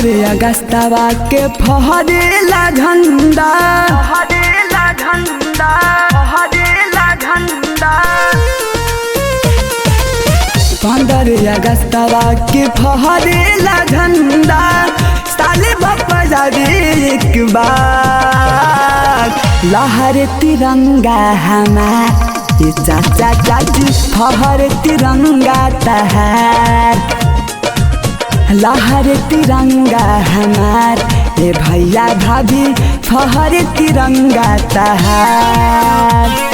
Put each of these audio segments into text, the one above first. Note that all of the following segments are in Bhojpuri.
15 अगस्तवा के फहरेला झंडा 15 अगस्तवा के फहरेला झंडा साले बापा एक बार लहर तिरंगा हमार ये चाचा चाची फहर तिरंगा तहार लहर तिरंगा हमार ए भैया भाभी फहर तिरंगा तहार।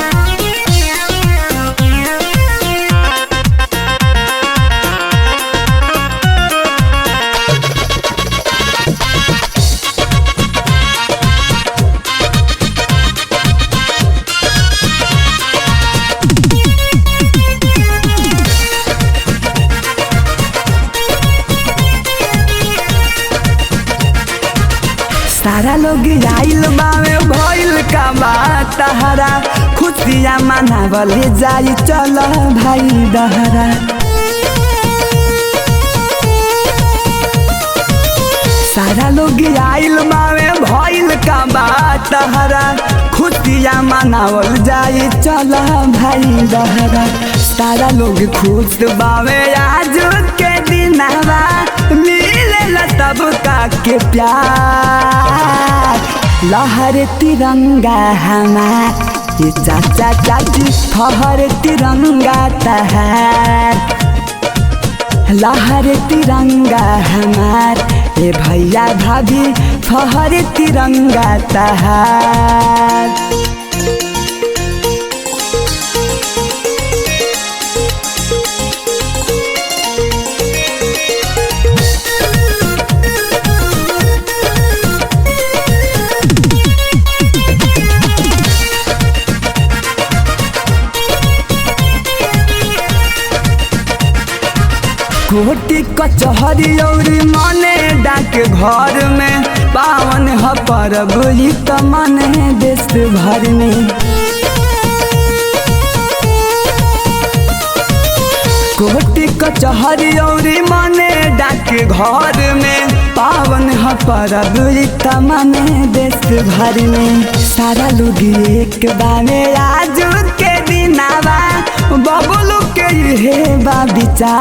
सारा लोग आइल बावे भइल का बात तहरा खुशियाँ मनावले जाई चल भाई दहरा। सारा लोग आइल बावे भइल का बात तहरा खुशियाँ मनावल जाई चल भाई दहरा। सारा लोग खुश बावे आज के दिनवा मिलेला तब का के प्यार लहर तिरंगा हमार ये चाचा चाची फहर तिरंगा तहार लहर तिरंगा हमार ए भैया भाभी फहर तिरंगा तहार। कोटी कचहरी और मने डाक घर में पावन ह परब ई त मने देश भर में। कोटी कचहरी और मने डाक घर में पावन ह परब ई त मने देश भर में। सारा लोग एक बाने आज के दिनावा बबलू के ये बा विचार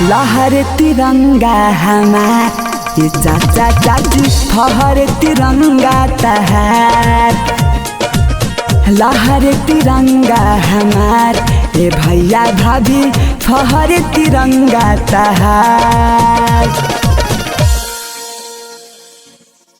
लहर तिरंगा हमार ये चाचा चाची फहर तिरंगा तहार लहर तिरंगा हमार ए भैया भाभी फहर तिरंगा तहार।